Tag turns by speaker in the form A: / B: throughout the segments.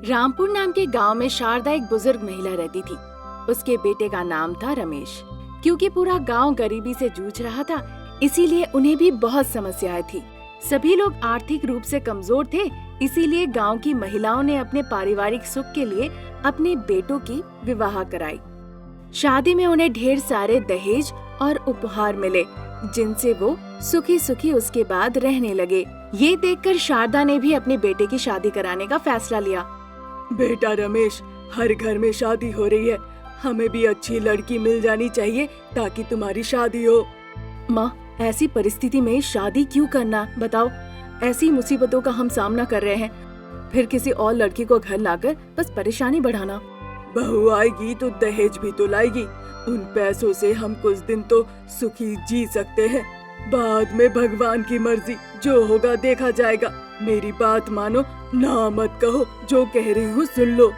A: रामपुर नाम के गांव में शारदा एक बुजुर्ग महिला रहती थी। उसके बेटे का नाम था रमेश। क्योंकि पूरा गांव गरीबी से जूझ रहा था, इसीलिए उन्हें भी बहुत समस्याएं थी। सभी लोग आर्थिक रूप से कमजोर थे, इसीलिए गांव की महिलाओं ने अपने पारिवारिक सुख के लिए अपने बेटों की विवाह कराई। शादी में उन्हें ढेर सारे दहेज और उपहार मिले, जिनसे वो सुखी सुखी उसके बाद रहने लगे। ये देखकर शारदा ने भी अपने बेटे की शादी कराने का फैसला लिया।
B: बेटा रमेश, हर घर में शादी हो रही है, हमें भी अच्छी लड़की मिल जानी चाहिए ताकि तुम्हारी शादी हो।
A: माँ, ऐसी परिस्थिति में शादी क्यों करना, बताओ। ऐसी मुसीबतों का हम सामना कर रहे हैं, फिर किसी और लड़की को घर लाकर बस परेशानी बढ़ाना।
B: बहू आएगी तो दहेज भी तो लाएगी, उन पैसों से हम कुछ दिन तो सुखी जी सकते हैं, बाद में भगवान की मर्जी, जो होगा देखा जाएगा। मेरी बात मानो, ना मत कहो, जो कह रही हूँ सुन लो।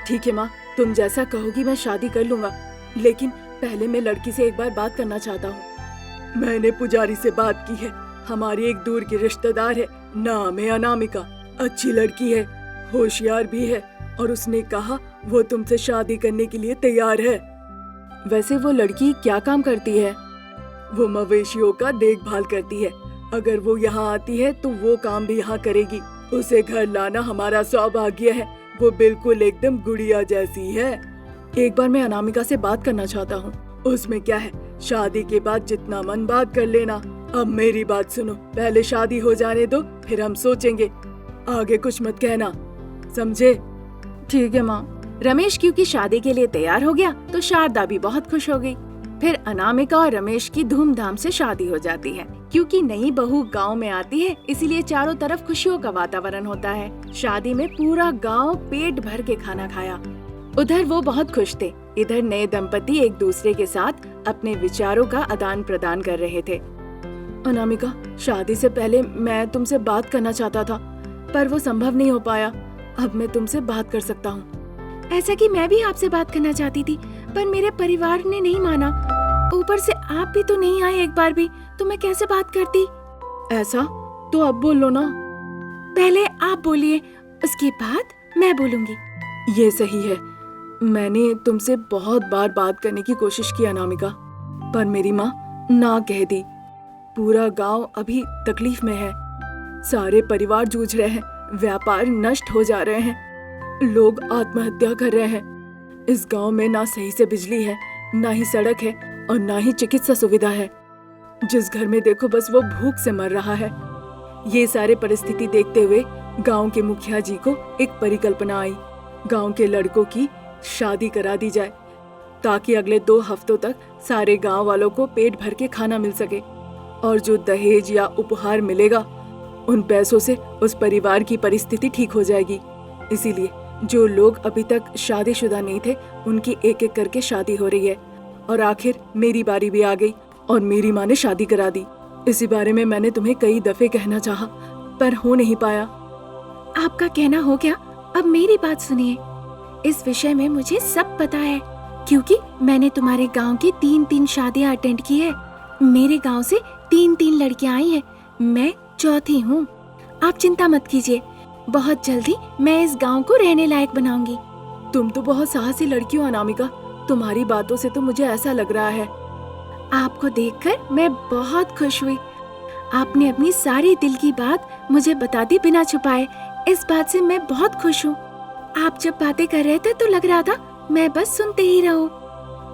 A: ठीक है माँ, तुम जैसा कहोगी मैं शादी कर लूँगा, लेकिन पहले मैं लड़की से एक बार बात करना चाहता हूँ।
B: मैंने पुजारी से बात की है, हमारी एक दूर की रिश्तेदार है, नाम है अनामिका। अच्छी लड़की है, होशियार भी है, और उसने कहा वो तुमसे शादी करने के लिए तैयार है।
A: वैसे वो लड़की क्या काम करती है?
B: वो मवेशियों का देखभाल करती है। अगर वो यहाँ आती है तो वो काम भी यहाँ करेगी। उसे घर लाना हमारा सौभाग्य है, वो बिल्कुल एकदम गुड़िया जैसी है।
A: एक बार मैं अनामिका से बात करना चाहता हूँ।
B: उसमें क्या है, शादी के बाद जितना मन बात कर लेना। अब मेरी बात सुनो, पहले शादी हो जाने दो, फिर हम सोचेंगे। आगे कुछ मत कहना, समझे?
A: ठीक है माँ। रमेश क्योंकि शादी के लिए तैयार हो गया तो शारदा भी बहुत खुश हो गई। फिर अनामिका और रमेश की धूमधाम से शादी हो जाती है। क्योंकि नई बहू गांव में आती है, इसीलिए चारों तरफ खुशियों का वातावरण होता है। शादी में पूरा गांव पेट भर के खाना खाया। उधर वो बहुत खुश थे, इधर नए दंपति एक दूसरे के साथ अपने विचारों का आदान प्रदान कर रहे थे।
B: अनामिका, शादी से पहले मैं तुमसे बात करना चाहता था, पर वो संभव नहीं हो पाया। अब मैं तुमसे बात कर सकता हूँ।
A: ऐसा कि मैं भी आपसे बात करना चाहती थी, पर मेरे परिवार ने नहीं माना। ऊपर से आप भी तो नहीं आए एक बार भी, तो मैं कैसे बात करती?
B: ऐसा तो अब बोलो ना।
A: पहले आप बोलिए, उसके बाद मैं बोलूंगी।
B: ये सही है, मैंने तुमसे बहुत बार बात करने की कोशिश की अनामिका, पर मेरी माँ ना कह दी। पूरा गांव अभी तकलीफ में है, सारे परिवार जूझ रहे हैं, व्यापार नष्ट हो जा रहे हैं, लोग आत्महत्या कर रहे हैं। इस गांव में ना सही से बिजली है, ना ही सड़क है, और ना ही चिकित्सा सुविधा है। जिस घर में देखो बस वो भूख से मर रहा है। ये सारे परिस्थिति देखते हुए गांव के मुखिया जी को एक परिकल्पना आई। गांव के लड़कों की शादी करा दी जाए, ताकि अगले 2 हफ्तों तक सारे गांव वालों को पेट भर के खाना मिल सके, और जो दहेज या उपहार मिलेगा, उन पैसों से उस परिवार की परिस्थिति ठीक हो जाएगी। इसीलिए जो लोग अभी तक शादीशुदा नहीं थे, उनकी एक एक करके शादी हो रही है, और आखिर मेरी बारी भी आ गई और मेरी माँ ने शादी करा दी। इसी बारे में मैंने तुम्हें कई दफे कहना चाहा, पर हो नहीं पाया।
A: आपका कहना हो गया, अब मेरी बात सुनिए। इस विषय में मुझे सब पता है, क्योंकि मैंने तुम्हारे गांव की 3-3 शादियां अटेंड की है। मेरे गांव से 3-3 लड़कियां आई हैं, मैं चौथी हूँ। आप चिंता मत कीजिए, बहुत जल्दी मैं इस गांव को रहने लायक बनाऊंगी।
B: तुम तो बहुत साहसी लड़की हो अनामिका, तुम्हारी बातों से तो मुझे ऐसा लग रहा है।
A: आपको देखकर मैं बहुत खुश हुई। आपने अपनी सारी दिल की बात मुझे बता दी बिना छुपाए, इस बात से मैं बहुत खुश हूँ। आप जब बातें कर रहे थे तो लग रहा था मैं बस सुनते ही रहूं।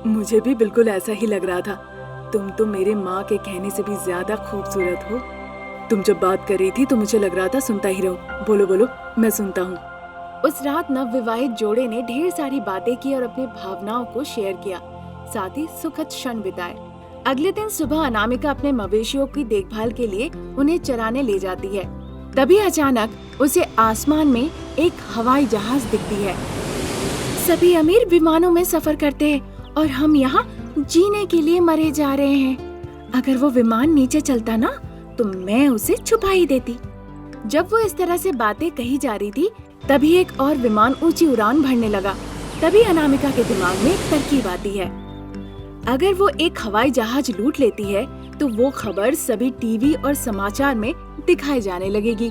B: मुझे भी बिल्कुल ऐसा ही लग रहा था। तुम तो मेरे माँ के कहने से भी ज्यादा खूबसूरत हो। तुम जब बात कर रही थी तो मुझे लग रहा था सुनता ही रहूं। बोलो बोलो, मैं सुनता हूँ।
A: उस रात नवविवाहित जोड़े ने ढेर सारी बातें की और अपनी भावनाओं को शेयर किया, साथ ही सुखद क्षण बिताए। अगले दिन सुबह अनामिका अपने मवेशियों की देखभाल के लिए उन्हें चराने ले जाती है। तभी अचानक उसे आसमान में एक हवाई जहाज दिखती है। सभी अमीर विमानों में सफर करते हैं और हम यहाँ जीने के लिए मरे जा रहे हैं। अगर वो विमान नीचे चलता ना, तो मैं उसे छुपा ही देती। जब वो इस तरह से बातें कही जा रही थी, तभी एक और विमान ऊंची उड़ान भरने लगा। तभी अनामिका के दिमाग में एक तरकीब आती है। अगर वो एक हवाई जहाज लूट लेती है, तो वो खबर सभी टीवी और समाचार में दिखाई जाने लगेगी।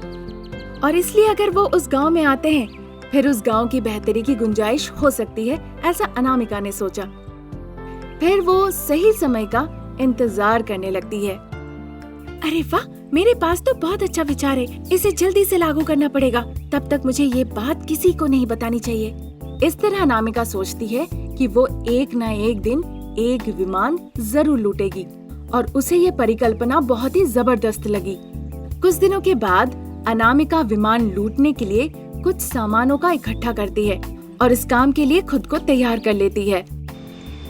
A: और इसलिए अगर वो उस गांव में आते हैं, फिर उस गांव की बेहतरी की गुंजाइश हो सकती है, ऐसा अनामिका ने सोचा। फिर वो सही समय का इंतजार करने लगती है। अरे वाह, मेरे पास तो बहुत अच्छा विचार है, इसे जल्दी से लागू करना पड़ेगा। तब तक मुझे ये बात किसी को नहीं बतानी चाहिए। इस तरह अनामिका सोचती है कि वो एक न एक दिन एक विमान जरूर लूटेगी और उसे ये परिकल्पना बहुत ही जबरदस्त लगी। कुछ दिनों के बाद अनामिका विमान लूटने के लिए कुछ सामानों का इकट्ठा करती है और इस काम के लिए खुद को तैयार कर लेती है।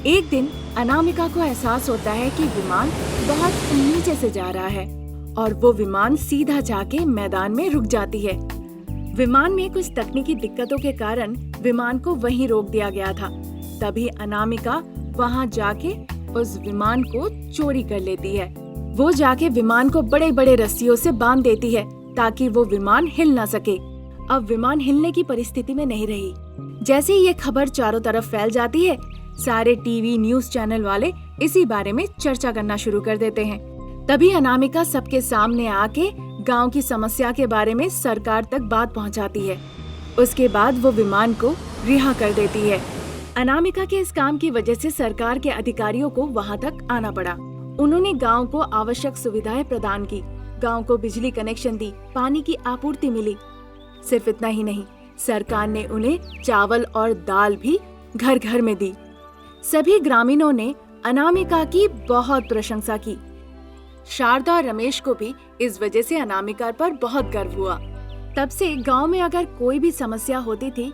A: एक दिन अनामिका को एहसास होता है कि विमान बहुत नीचे से जा रहा है और वो विमान सीधा जाके मैदान में रुक जाती है। विमान में कुछ तकनीकी दिक्कतों के कारण विमान को वहीं रोक दिया गया था। तभी अनामिका वहां जाके उस विमान को चोरी कर लेती है। वो जाके विमान को बड़े बड़े रस्सियों से बांध देती है ताकि वो विमान हिल ना सके। अब विमान हिलने की परिस्थिति में नहीं रही। जैसे ही ये खबर चारों तरफ फैल जाती है, सारे टीवी न्यूज चैनल वाले इसी बारे में चर्चा करना शुरू कर देते हैं। तभी अनामिका सबके सामने आके गांव की समस्या के बारे में सरकार तक बात पहुंचाती है। उसके बाद वो विमान को रिहा कर देती है। अनामिका के इस काम की वजह से सरकार के अधिकारियों को वहां तक आना पड़ा। उन्होंने गांव को आवश्यक सुविधाएं प्रदान की, गांव को बिजली कनेक्शन दी, पानी की आपूर्ति मिली। सिर्फ इतना ही नहीं, सरकार ने उन्हें चावल और दाल भी घर घर में दी। सभी ग्रामीणों ने अनामिका की बहुत प्रशंसा की। शारदा और रमेश को भी इस वजह से अनामिका पर बहुत गर्व हुआ। तब से गांव में अगर कोई भी समस्या होती थी,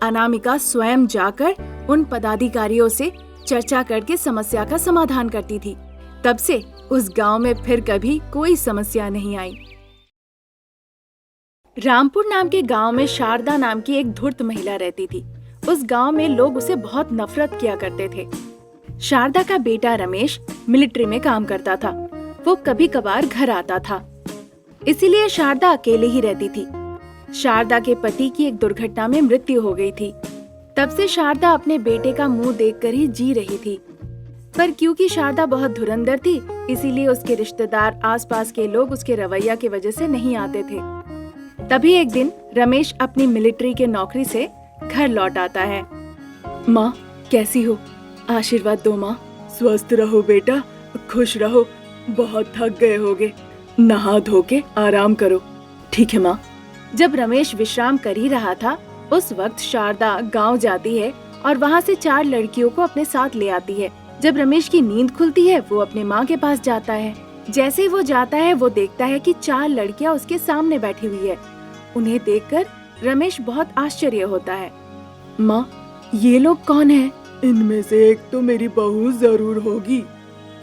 A: अनामिका स्वयं जाकर उन पदाधिकारियों से चर्चा करके समस्या का समाधान करती थी। तब से उस गांव में फिर कभी कोई समस्या नहीं आई। रामपुर नाम के गांव में शारदा नाम की एक धूर्त महिला रहती थी। उस गांव में लोग उसे बहुत नफरत किया करते थे। शारदा का बेटा रमेश मिलिट्री में काम करता था। वो कभी कभार घर आता था, इसीलिए शारदा अकेले ही रहती थी। शारदा के पति की एक दुर्घटना में मृत्यु हो गई थी। तब से शारदा अपने बेटे का मुंह देखकर ही जी रही थी। पर क्योंकि शारदा बहुत धुरंधर थी, इसीलिए उसके रिश्तेदार, आसपास के लोग उसके रवैया की वजह से नहीं आते थे। तभी एक दिन रमेश अपनी मिलिट्री के नौकरी से घर लौट आता है।
B: माँ, कैसी हो? आशीर्वाद दो माँ। स्वस्थ रहो बेटा, खुश रहो। बहुत थक गए होगे, नहा धो के आराम करो। ठीक है माँ।
A: जब रमेश विश्राम कर ही रहा था, उस वक्त शारदा गांव जाती है और वहां से 4 लड़कियों को अपने साथ ले आती है। जब रमेश की नींद खुलती है, वो अपने माँ के पास जाता है। जैसे ही वो जाता है, वो देखता है कि 4 लड़कियां उसके सामने बैठी हुई है। उन्हें देखकर रमेश बहुत आश्चर्य होता है।
B: माँ, ये लोग कौन हैं? इनमें से एक तो मेरी बहू जरूर होगी।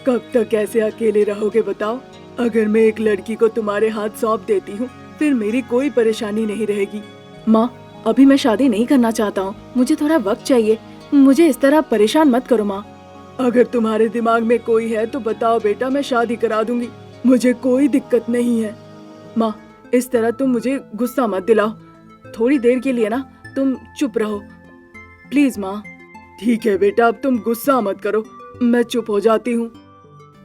B: कब तक ऐसे अकेले रहोगे बताओ? अगर मैं एक लड़की को तुम्हारे हाथ सौंप देती हूँ, फिर मेरी कोई परेशानी नहीं रहेगी।
A: माँ, अभी मैं शादी नहीं करना चाहता हूँ, मुझे थोड़ा वक्त चाहिए। मुझे इस तरह परेशान मत करो माँ।
B: अगर तुम्हारे दिमाग में कोई है तो बताओ बेटा, मैं शादी करा दूंगी, मुझे कोई दिक्कत नहीं है। माँ, इस तरह तुम मुझे गुस्सा मत दिलाओ। थोड़ी देर के लिए ना तुम चुप रहो प्लीज माँ। ठीक है बेटा, अब तुम गुस्सा मत करो, मैं चुप हो जाती हूँ।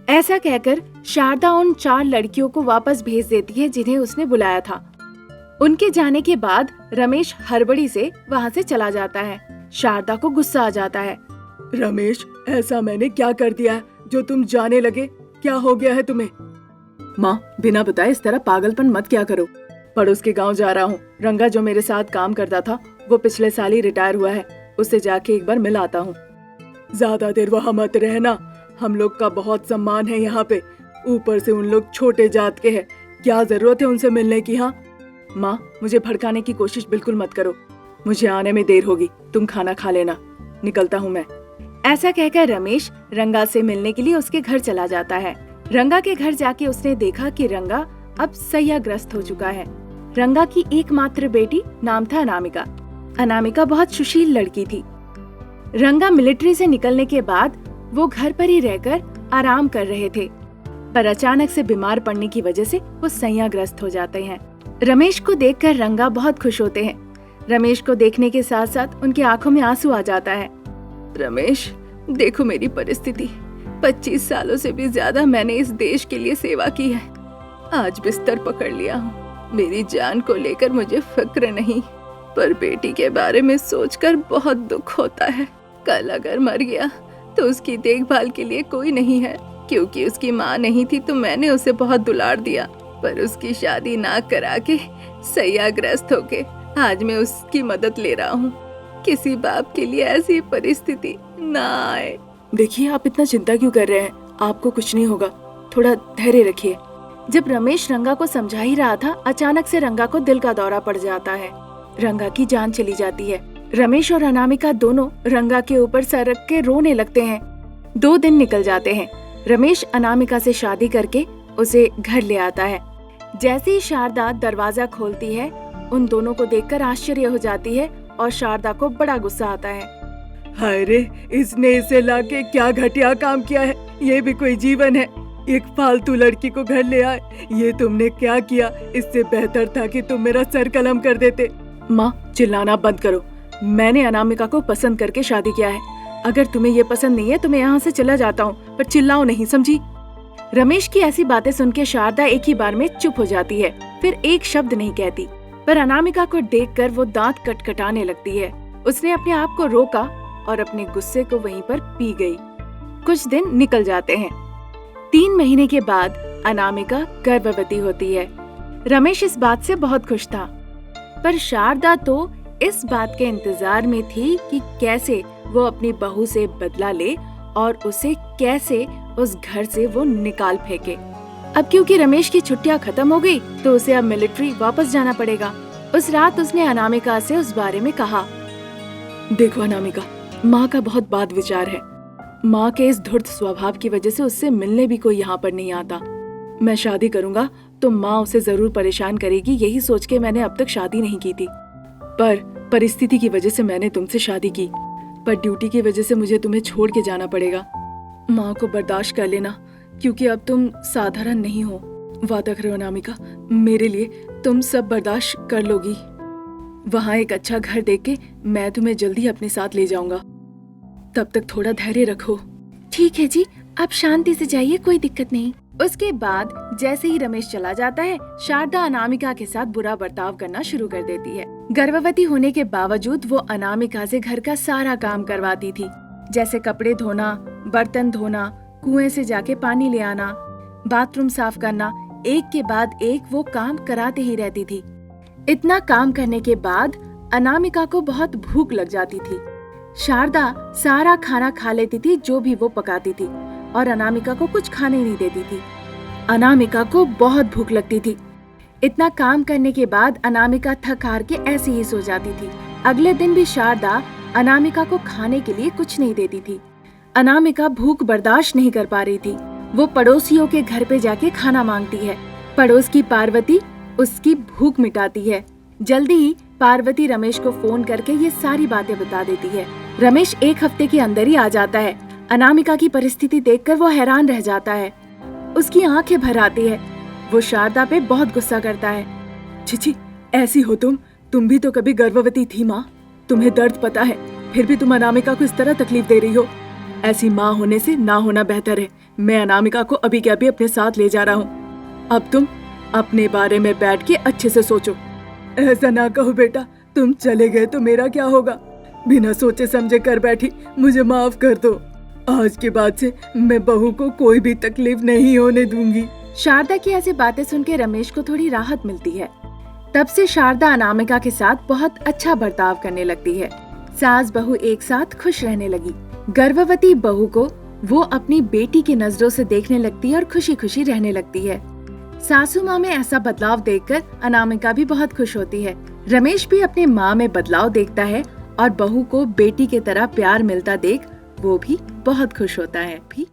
A: ऐसा कहकर शारदा उन 4 लड़कियों को वापस भेज देती है जिन्हें उसने बुलाया था। उनके जाने के बाद रमेश हड़बड़ी से वहाँ से चला जाता है। शारदा को गुस्सा आ जाता है।
B: रमेश, ऐसा मैंने क्या कर दिया है जो तुम जाने लगे? क्या हो गया है तुम्हें? माँ, बिना बताए इस तरह पागलपन मत क्या करो। पड़ोस के गांव जा रहा हूँ। रंगा जो मेरे साथ काम करता था, वो पिछले साल ही रिटायर हुआ है। उससे जाके एक बार मिल आता हूँ। ज्यादा देर वहाँ मत रहना, हम लोग का बहुत सम्मान है यहाँ पे। ऊपर से उन लोग छोटे जात के हैं, क्या जरूरत है उनसे मिलने की? हाँ माँ, मुझे भड़काने की कोशिश बिल्कुल मत करो। मुझे आने में देर होगी, तुम खाना खा लेना, निकलता हूँ मैं।
A: ऐसा कहकर रमेश रंगा से मिलने के लिए उसके घर चला जाता है। रंगा के घर जाके उसने देखा कि रंगा अब सैयाग्रस्त हो चुका है। रंगा की एकमात्र बेटी नाम था अनामिका। अनामिका बहुत सुशील लड़की थी। रंगा मिलिट्री से निकलने के बाद वो घर पर ही रहकर आराम कर रहे थे, पर अचानक से बीमार पड़ने की वजह से वो सैयाग्रस्त हो जाते हैं। रमेश को देखकर रंगा बहुत खुश होते हैं। रमेश को देखने के साथ साथ उनकी आंखों में आंसू आ जाता है।
B: रमेश, देखो मेरी परिस्थिति, 25 सालों से भी ज्यादा मैंने इस देश के लिए सेवा की है। आज बिस्तर पकड़ लिया हूँ। मेरी जान को लेकर मुझे फिक्र नहीं। पर बेटी के बारे में सोचकर बहुत दुख होता है। कल अगर मर गया तो उसकी देखभाल के लिए कोई नहीं है। क्योंकि उसकी माँ नहीं थी तो मैंने उसे बहुत दुलार दिया, पर उसकी शादी ना करा के सैयाग्रस्त होके आज मैं उसकी मदद ले रहा हूँ। किसी बाप के लिए ऐसी परिस्थिति ना आए। देखिए, आप इतना चिंता क्यों कर रहे हैं? आपको कुछ नहीं होगा, थोड़ा धैर्य रखिए। जब रमेश रंगा को समझा ही रहा था, अचानक से रंगा को दिल का दौरा पड़ जाता है। रंगा की जान चली जाती है। रमेश और अनामिका दोनों रंगा के ऊपर सर रख के रोने लगते हैं। 2 दिन निकल जाते हैं। रमेश अनामिका से शादी करके उसे घर ले आता है। जैसे ही शारदा दरवाजा खोलती है, उन दोनों को देखकर आश्चर्य हो जाती है और शारदा को बड़ा गुस्सा आता है। हाय रे, इसने इसे लाके क्या घटिया काम किया है। ये भी कोई जीवन है? एक फालतू लड़की को घर ले आए। ये तुमने क्या किया? इससे बेहतर था कि तुम मेरा सर कलम कर देते। माँ, चिल्लाना बंद करो। मैंने अनामिका को पसंद करके शादी किया है। अगर तुम्हें ये पसंद नहीं है तो मैं यहाँ से चला जाता हूँ, पर चिल्लाओ नहीं, समझी? रमेश की ऐसी बातें सुन के शारदा एक ही बार में चुप हो जाती है, फिर एक शब्द नहीं कहती। पर अनामिका को देखकर वो दांत कटकटाने लगती है। उसने अपने आप को रोका और अपने गुस्से को वहीं पर पी गई। कुछ दिन निकल जाते हैं। 3 महीने के बाद अनामिका गर्भवती होती है। रमेश इस बात से बहुत खुश था, पर शारदा तो इस बात के इंतजार में थी कि कैसे वो अपनी बहू से बदला ले और उसे कैसे उस घर से वो निकाल फेंके। अब क्योंकि रमेश की छुट्टियां खत्म हो गई तो उसे अब मिलिट्री वापस जाना पड़ेगा। उस रात उसने अनामिका से उस बारे में कहा। देखो अनामिका, माँ का बहुत बात विचार है। माँ के इस धूर्त स्वभाव की वजह से उससे मिलने भी कोई यहाँ पर नहीं आता। मैं शादी करूंगा तो माँ उसे जरूर परेशान करेगी, यही सोच के मैंने अब तक शादी नहीं की थी। पर परिस्थिति की वजह से मैंने तुमसे शादी की, पर ड्यूटी की वजह से मुझे तुम्हें छोड़ के जाना पड़ेगा। माँ को बर्दाश्त कर लेना, क्योंकि अब तुम साधारण नहीं हो। वादा करो अनामिका, मेरे लिए तुम सब बर्दाश्त कर लोगी। वहाँ एक अच्छा घर देख के मैं तुम्हें जल्दी अपने साथ ले जाऊंगा। तब तक थोड़ा धैर्य रखो। ठीक है जी, आप शांति से जाइए, कोई दिक्कत नहीं। उसके बाद जैसे ही रमेश चला जाता है, शारदा अनामिका के साथ बुरा बर्ताव करना शुरू कर देती है। गर्भवती होने के बावजूद वो अनामिका से घर का सारा काम करवाती थी, जैसे कपड़े धोना, बर्तन धोना, कुएं से जाके पानी ले आना, बाथरूम साफ करना। एक के बाद एक वो काम कराते ही रहती थी। इतना काम करने के बाद अनामिका को बहुत भूख लग जाती थी। शारदा सारा खाना खा लेती थी जो भी वो पकाती थी, और अनामिका को कुछ खाने नहीं देती थी। अनामिका को बहुत भूख लगती थी। इतना काम करने के बाद अनामिका थक हार के ऐसे ही सो जाती थी। अगले दिन भी शारदा अनामिका को खाने के लिए कुछ नहीं देती थी। अनामिका भूख बर्दाश्त नहीं कर पा रही थी। वो पड़ोसियों के घर पे जाके खाना मांगती है। पड़ोस की पार्वती उसकी भूख मिटाती है। जल्दी ही पार्वती रमेश को फोन करके ये सारी बातें बता देती है। रमेश 1 हफ्ते के अंदर ही आ जाता है। अनामिका की परिस्थिति देखकर वो हैरान रह जाता है। उसकी आंखें भर आती है। वो शारदा पे बहुत गुस्सा करता है। छिछि, ऐसी हो तुम भी तो कभी गर्भवती थी माँ। तुम्हें दर्द पता है, फिर भी तुम अनामिका को इस तरह तकलीफ दे रही हो। ऐसी माँ होने से ना होना बेहतर है। मैं अनामिका को अभी के अभी अपने साथ ले जा रहा हूँ। अब तुम अपने बारे में बैठ के अच्छे से सोचो। ऐसा ना कहो बेटा, तुम चले गए तो मेरा क्या होगा? बिना सोचे समझे कर बैठी, मुझे माफ कर दो। आज के बाद से मैं बहू को कोई भी तकलीफ नहीं होने दूंगी। शारदा की ऐसी बातें सुन के रमेश को थोड़ी राहत मिलती है। तब से शारदा अनामिका के साथ बहुत अच्छा बर्ताव करने लगती है। सास बहू एक साथ खुश रहने लगी। गर्भवती बहू को वो अपनी बेटी की नजरों से देखने लगती है और खुशी खुशी रहने लगती है। सासू माँ में ऐसा बदलाव देखकर अनामिका भी बहुत खुश होती है। रमेश भी अपने माँ में बदलाव देखता है और बहू को बेटी की तरह प्यार मिलता देख वो भी बहुत खुश होता है भी।